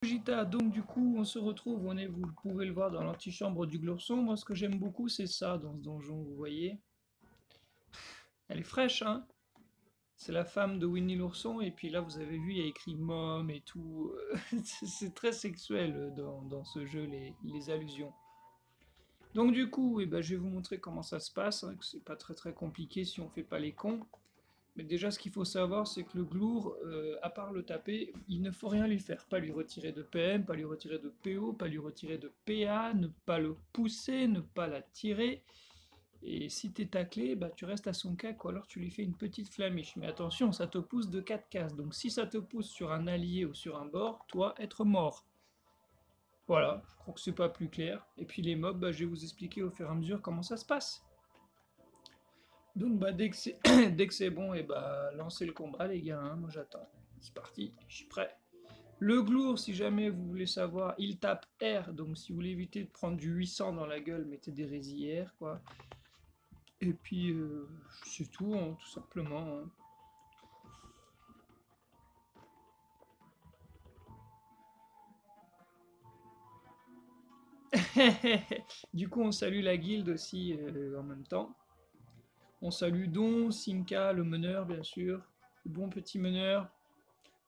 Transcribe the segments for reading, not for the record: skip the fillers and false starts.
Gita, donc du coup on se retrouve, vous pouvez le voir dans l'antichambre du Glourson. Moi ce que j'aime beaucoup c'est ça dans ce donjon, vous voyez. Elle est fraîche, hein. C'est la femme de Winnie l'ourson, et puis là vous avez vu il y a écrit Mom et tout. C'est très sexuel dans ce jeu, les allusions. Donc du coup, eh ben, je vais vous montrer comment ça se passe, hein, que c'est pas très compliqué si on fait pas les cons. Mais déjà, ce qu'il faut savoir, c'est que le Glour, à part le taper, il ne faut rien lui faire. Pas lui retirer de PM, pas lui retirer de PO, pas lui retirer de PA, ne pas le pousser, ne pas la tirer. Et si t'es taclé, bah, tu restes à son cac ou alors tu lui fais une petite flamiche. Mais attention, ça te pousse de 4 cases. Donc si ça te pousse sur un allié ou sur un bord, toi, être mort. Voilà, je crois que c'est pas plus clair. Et puis les mobs, bah, je vais vous expliquer au fur et à mesure comment ça se passe. Donc bah, dès que c'est dès que c'est bon, et bah lancez le combat les gars, hein, moi j'attends. C'est parti, je suis prêt. Le Glour, si jamais vous voulez savoir, il tape R, donc si vous voulez éviter de prendre du 800 dans la gueule, mettez des résilières, quoi. Et puis c'est tout, hein, tout simplement. Hein. Du coup on salue la guilde aussi en même temps. On salue Don, Simka, le meneur bien sûr, le bon petit meneur.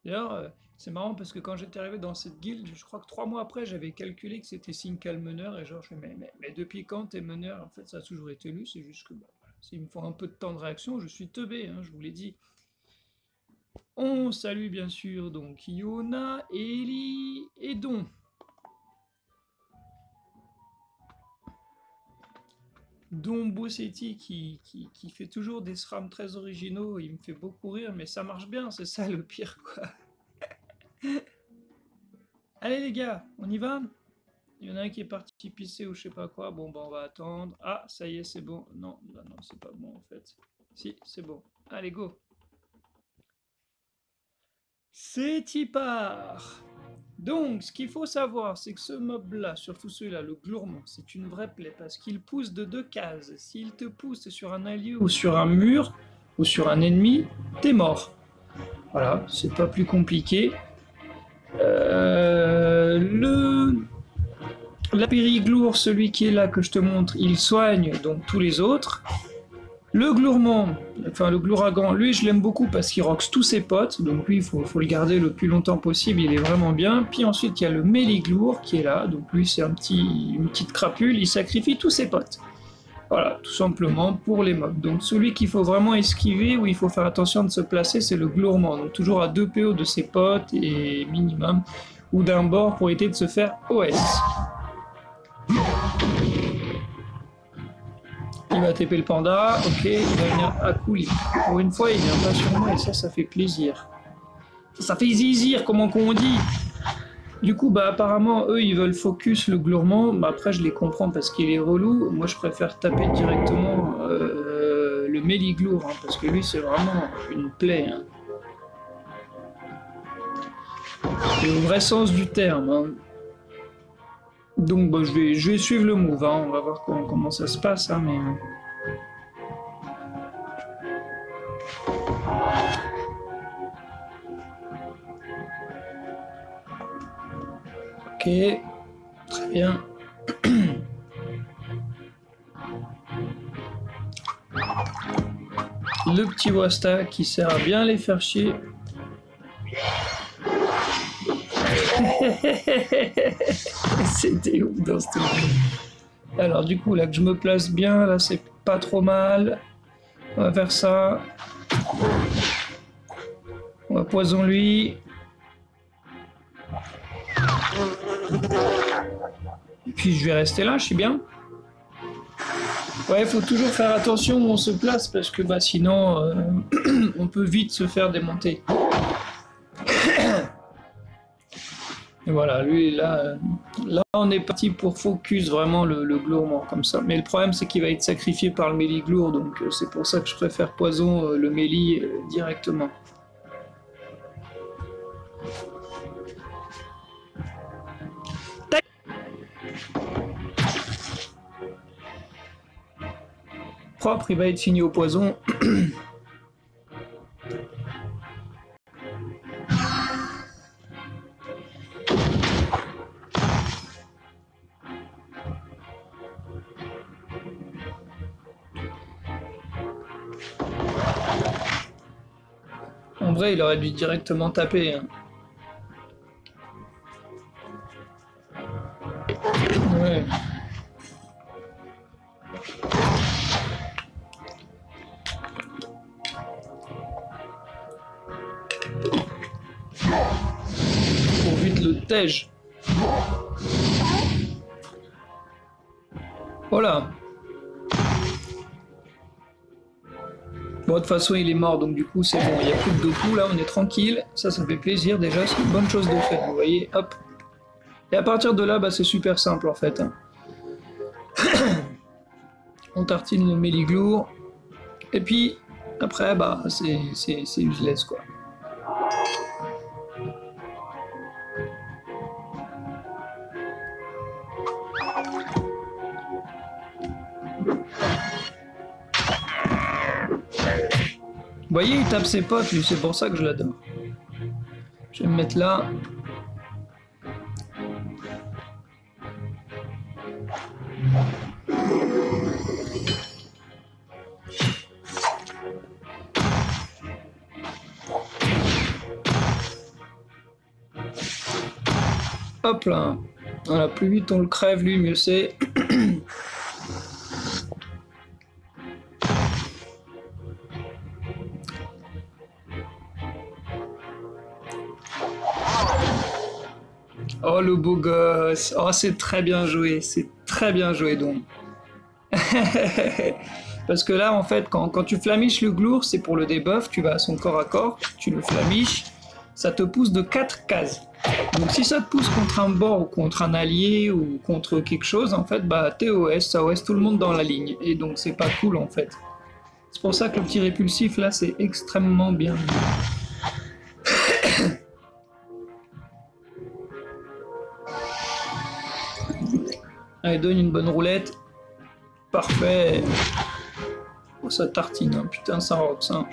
D'ailleurs, c'est marrant parce que quand j'étais arrivé dans cette guilde, je crois que 3 mois après, j'avais calculé que c'était Sinka le meneur, et genre, je me mais depuis quand t'es meneur? En fait, ça a toujours été lu, c'est juste que, bah, voilà, s'il me faut un peu de temps de réaction, je suis teubé, hein, je vous l'ai dit. On salue bien sûr donc Yona, Ellie et Don. Don Bossetti qui fait toujours des SRAM très originaux, il me fait beaucoup rire, mais ça marche bien, c'est ça le pire, quoi. Allez les gars, on y va? Il y en a un qui est parti pisser ou je sais pas quoi. Bon, bah on va attendre. Ah, ça y est, c'est bon. Non, bah non, c'est pas bon en fait. Si, c'est bon. Allez, go. C'est y part. Donc, ce qu'il faut savoir, c'est que ce mob-là, surtout celui-là, le Glourmand, c'est une vraie plaie parce qu'il pousse de 2 cases. S'il te pousse sur un allié ou sur un mur ou sur un ennemi, t'es mort. Voilà, c'est pas plus compliqué. Le La Périglour, celui qui est là que je te montre, il soigne donc tous les autres. Le Glourmand, enfin le Glouragan, lui je l'aime beaucoup parce qu'il roxe tous ses potes, donc lui il faut le garder le plus longtemps possible, il est vraiment bien. Puis ensuite il y a le Méliglour qui est là, donc lui c'est une petite crapule, il sacrifie tous ses potes. Voilà, tout simplement pour les mobs. Donc celui qu'il faut vraiment esquiver, où il faut faire attention de se placer, c'est le Glourmand. Donc toujours à 2 PO de ses potes et minimum, ou d'un bord pour éviter de se faire OS. Il va TP le panda, ok, il va venir à coulis. Pour une fois, il vient pas sur moi et ça fait plaisir. Ça fait zizir, comment qu'on dit. Du coup, bah apparemment, eux, ils veulent focus le Glourmand. Bah, après, je les comprends parce qu'il est relou. Moi, je préfère taper directement le Méliglour, hein, parce que lui, c'est vraiment une plaie. Hein. C'est au vrai sens du terme. Hein. Donc bah, je vais suivre le move, hein. On va voir comment ça se passe, hein, mais... Ok, très bien. Le petit Wasta qui sert à bien les faire chier. C'était ouf dans ce truc. Alors du coup là que je me place bien, là c'est pas trop mal. On va faire ça. On va poison lui. Et puis je vais rester là, je suis bien. Ouais, faut toujours faire attention où on se place parce que bah sinon on peut vite se faire démonter. Et voilà, lui là on est parti pour focus vraiment le Glourmand comme ça. Mais le problème c'est qu'il va être sacrifié par le Méliglour, donc c'est pour ça que je préfère poison le Méli directement. Propre, il va être fini au poison. En vrai, il aurait dû directement taper. Hein. Ouais. Pour vite le tège. Voilà. Bon, de toute façon, il est mort, donc du coup, c'est bon. Il n'y a plus de Doku, là, on est tranquille. Ça fait plaisir, déjà. C'est une bonne chose de fait, vous voyez. Hop. Et à partir de là, bah, c'est super simple, en fait. Hein. On tartine le Méliglour. Et puis, après, bah, c'est useless, quoi. Vous voyez, il tape ses potes, lui, c'est pour ça que je l'adore. Je vais me mettre là. Hop là. Voilà, plus vite on le crève, lui, mieux c'est. Oh le beau gosse, oh c'est très bien joué, donc. Parce que là en fait quand tu flamiches le glour c'est pour le debuff, tu vas à son corps à corps, tu le flamiches, ça te pousse de 4 cases. Donc si ça te pousse contre un bord ou contre un allié ou contre quelque chose en fait bah t'es OS, ça OS tout le monde dans la ligne et donc c'est pas cool en fait. C'est pour ça que le petit répulsif là c'est extrêmement bien. Allez, donne une bonne roulette. Parfait. Oh, ça tartine, hein. Putain, ça roxe. Hein.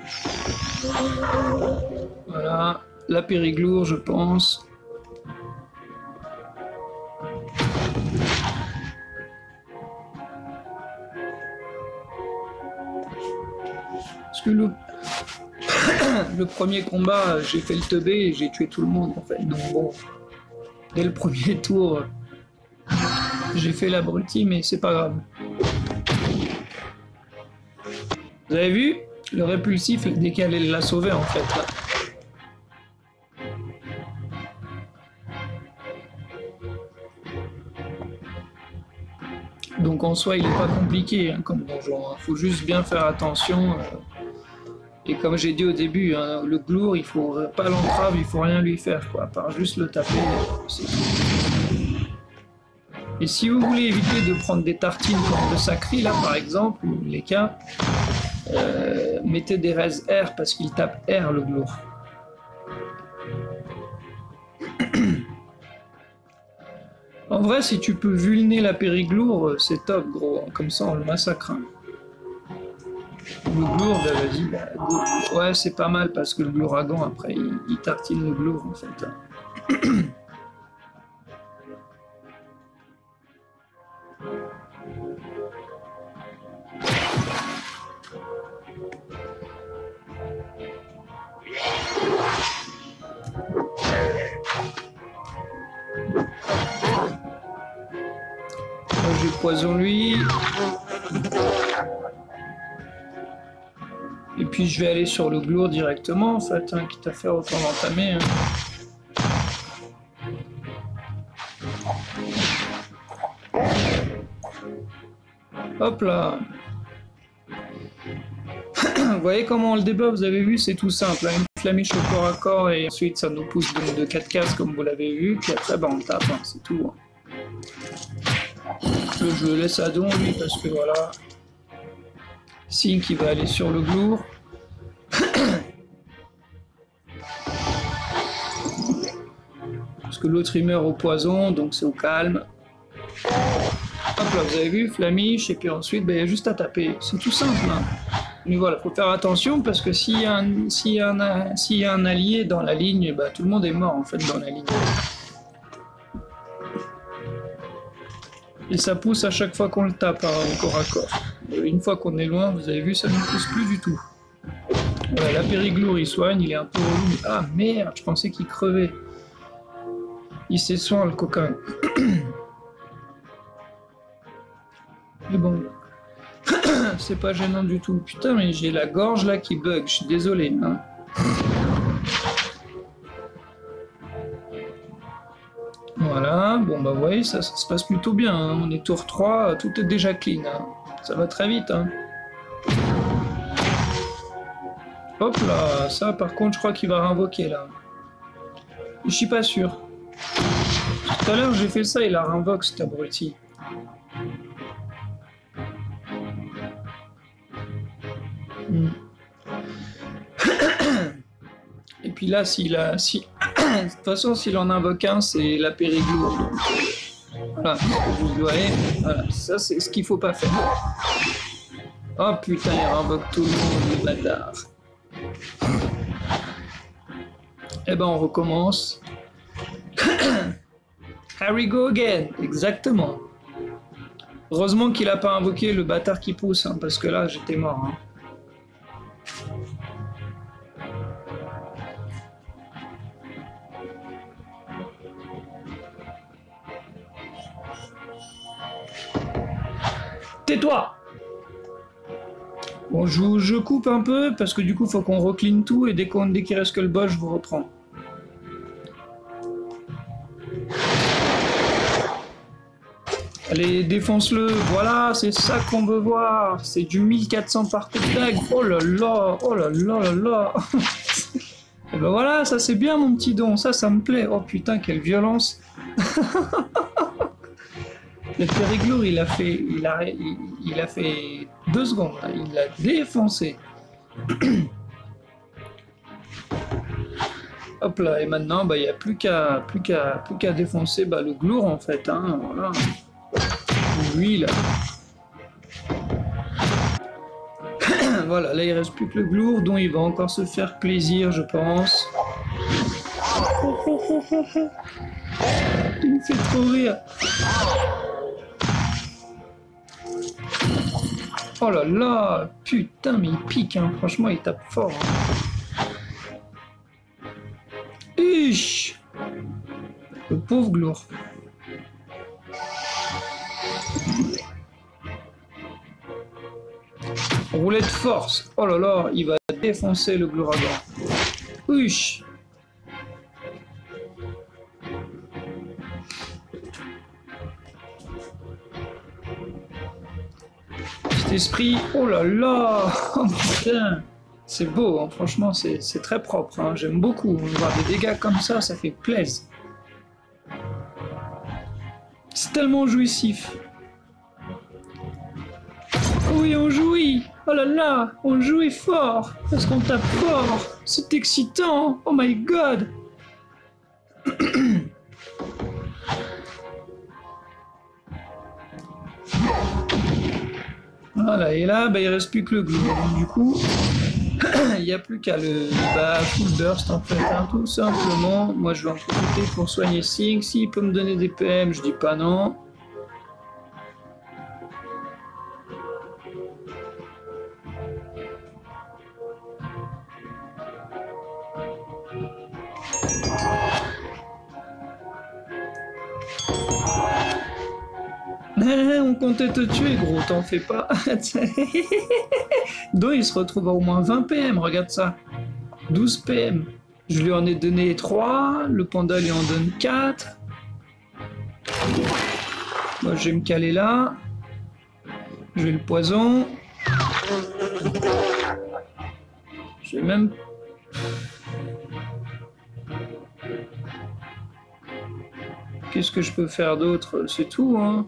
Voilà. La périglour, je pense. Parce que le premier combat, j'ai fait le teubé et j'ai tué tout le monde, en fait. Donc bon, dès le premier tour... J'ai fait l'abruti, mais c'est pas grave. Vous avez vu? Le répulsif, dès qu'elle l'a sauvé, en fait. Là. Donc en soi, il n'est pas compliqué hein, comme donjon. Il faut juste bien faire attention. Et comme j'ai dit au début, hein, le glour, il faut pas l'entrave, il faut rien lui faire, quoi. À part juste le taper, c'est tout. Et si vous voulez éviter de prendre des tartines comme le Sacri, là par exemple, ou les cas, mettez des res R parce qu'il tape R le glour. En vrai, si tu peux vulner la périglour, c'est top gros, comme ça on le massacre. Hein. Le glour, bah, vas-y, bah, ouais c'est pas mal parce que l'ouragan après il tartine le glour en fait. Hein. Je poison lui. Et puis je vais aller sur le glour directement en fait, hein, quitte à faire autant l'entamer. Hein. Hop là. Vous voyez comment on le débat, vous avez vu, c'est tout simple. Hein. Une flamiche au corps à corps et ensuite ça nous pousse donc de 4 cases comme vous l'avez vu. Puis après bah, on tape, hein, c'est tout. Hein. Je le laisse à don lui parce que voilà. Signe qui va aller sur le glour. Parce que l'autre il meurt au poison, donc c'est au calme. Hop là, vous avez vu, flamiche, et puis ensuite, il y a juste à taper. C'est tout simple. Hein. Mais voilà, faut faire attention parce que s'il y a un allié dans la ligne, bah, tout le monde est mort en fait dans la ligne. Et ça pousse à chaque fois qu'on le tape, hein, corps à corps. Une fois qu'on est loin, vous avez vu, ça ne pousse plus du tout. Voilà, la périglour il soigne, il est un peu relou. Ah merde, je pensais qu'il crevait. Il s'essoire le coquin. Mais bon, c'est pas gênant du tout. Putain, mais j'ai la gorge là qui bug, je suis désolé. Hein. Voilà, bon bah ouais, ça se passe plutôt bien. Hein. On est tour 3, tout est déjà clean. Hein. Ça va très vite. Hein. Hop là, ça par contre je crois qu'il va réinvoquer là. Je suis pas sûr. Tout à l'heure j'ai fait ça, il a réinvoqué cet abruti. Et puis là, de toute façon, s'il en invoque un, c'est la périglour. Donc, voilà, vous voyez, voilà, ça c'est ce qu'il faut pas faire. Oh putain, il invoque tout le monde, le bâtard. Eh ben, on recommence. Here we go again, exactement. Heureusement qu'il a pas invoqué le bâtard qui pousse, hein, parce que là, j'étais mort. Hein. Tais-toi! Bon, je coupe un peu parce que du coup, il faut qu'on recline tout et dès qu'il reste que le boss, je vous reprends. Allez, défonce-le. Voilà, c'est ça qu'on veut voir. C'est du 1400 par coup de dague. Oh là là, oh là là là là. Et ben voilà, ça c'est bien mon petit don. Ça me plaît. Oh putain, quelle violence. Le périglour, il a fait 2 secondes, là. Il l'a défoncé. Hop là, et maintenant, bah, il n'y a plus qu'à défoncer bah, le glour en fait. Hein, voilà. Lui là. Voilà, là il reste plus que le glour dont il va encore se faire plaisir, je pense. Il me fait trop rire. Oh là là, putain, mais il pique, hein. Franchement, il tape fort. Hein. Ish, le pauvre glour. Roulette force. Oh là là, il va défoncer le glouragan. Ish. Esprit, oh là là, oh putain, c'est beau, hein. Franchement c'est très propre, hein. J'aime beaucoup, voir des dégâts comme ça fait plaisir. C'est tellement jouissif. Oui, on jouit, oh là là, on jouit fort, parce qu'on tape fort, c'est excitant, oh my god. Voilà, et là, bah, il reste plus que le glue. Donc, du coup, il n'y a plus qu'à le full burst en fait, hein, tout simplement. Moi, je vais en profiter pour soigner Sing. S'il peut me donner des PM, je dis pas non. On comptait te tuer, gros, t'en fais pas. Donc il se retrouve à au moins 20 PM, regarde ça. 12 PM. Je lui en ai donné 3, le panda lui en donne 4. Moi je vais me caler là. Je vais le poison. Je vais même... Qu'est-ce que je peux faire d'autre? C'est tout, hein.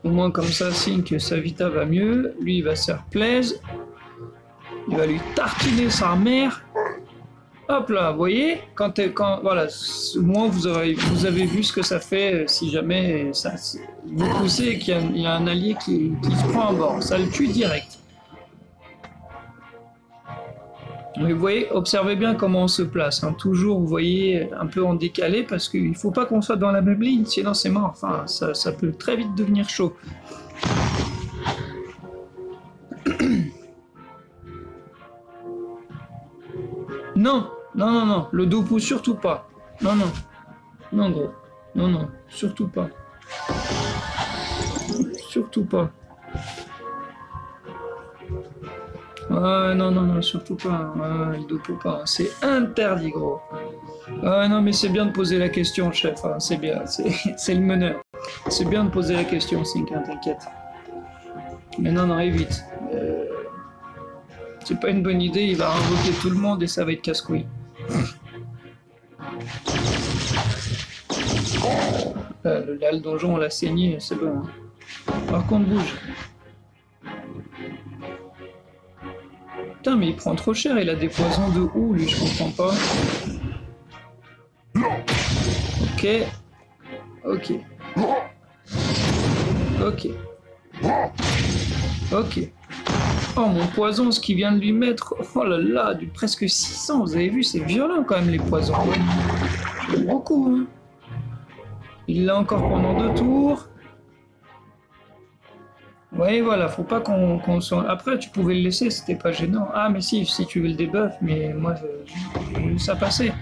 Au moins comme ça, signe que sa vita va mieux. Lui, il va se faire plaisir. Il va lui tartiner sa mère. Hop là, vous voyez, voilà, au moins vous avez vu ce que ça fait si jamais ça, vous poussez et qu'il y a un allié qui se prend à bord. Ça le tue direct. Mais vous voyez, observez bien comment on se place. Hein. Toujours, vous voyez, un peu en décalé parce qu'il ne faut pas qu'on soit dans la même ligne, sinon c'est mort. Enfin, ça peut très vite devenir chaud. Non, non, non, non, le dopu surtout pas. Non, non, non gros, non, non, surtout pas. Surtout pas. Ah non, non, non, surtout pas. Ah, le dopu pas. C'est interdit gros. Ah non, mais c'est bien de poser la question, chef. Hein. C'est bien, c'est le meneur. C'est bien de poser la question, Sinkin, t'inquiète. Mais non, non, évite. C'est pas une bonne idée, il va invoquer tout le monde et ça va être casse-couille. Là, le donjon, on l'a saigné, c'est bon. Hein. Par contre, bouge. Putain, mais il prend trop cher, il a des poisons de où, lui, je comprends pas. Ok. Ok. Ok. Ok. Oh, mon poison, ce qu'il vient de lui mettre. Oh là là, du presque 600, vous avez vu, c'est violent quand même, les poisons. Ouais. Beaucoup, hein. Il l'a encore pendant 2 tours. Ouais, voilà, faut pas qu'on soit... Après, tu pouvais le laisser, c'était pas gênant. Ah, mais si tu veux le debuff, mais moi, j'ai vu ça passer.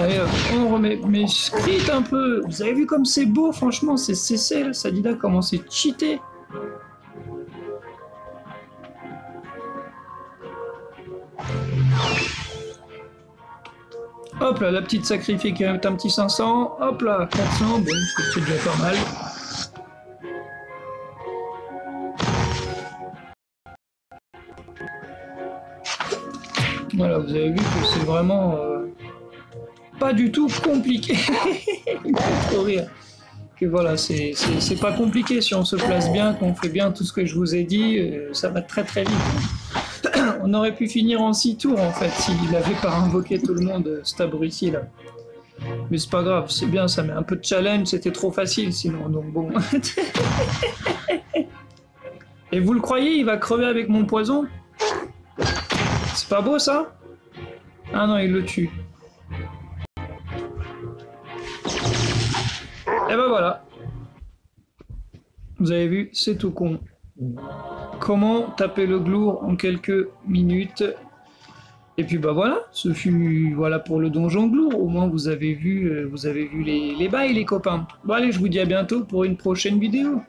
Allez, on remet. Mais script un peu. Vous avez vu comme c'est beau, franchement, c'est CC, là, Sadida, comment c'est cheaté. Hop là, la petite sacrifiée qui met un petit 500. Hop là, 400. Bon, c'est déjà pas mal. Voilà, vous avez vu que c'est vraiment pas du tout compliqué. Il me fait trop rire. Que voilà, c'est pas compliqué si on se place bien, qu'on fait bien tout ce que je vous ai dit, ça va très très vite. On aurait pu finir en 6 tours en fait s'il avait pas invoqué tout le monde, cet abruti là. Mais c'est pas grave, c'est bien, ça met un peu de challenge, c'était trop facile sinon, donc bon. Et vous le croyez, il va crever avec mon poison? C'est pas beau ça? Ah non, il le tue. Et ben voilà. Vous avez vu, c'est tout con. Comment taper le glour en quelques minutes. Et puis bah voilà, ce fut voilà pour le donjon glour. Au moins vous avez vu les bails les copains. Bon allez, je vous dis à bientôt pour une prochaine vidéo.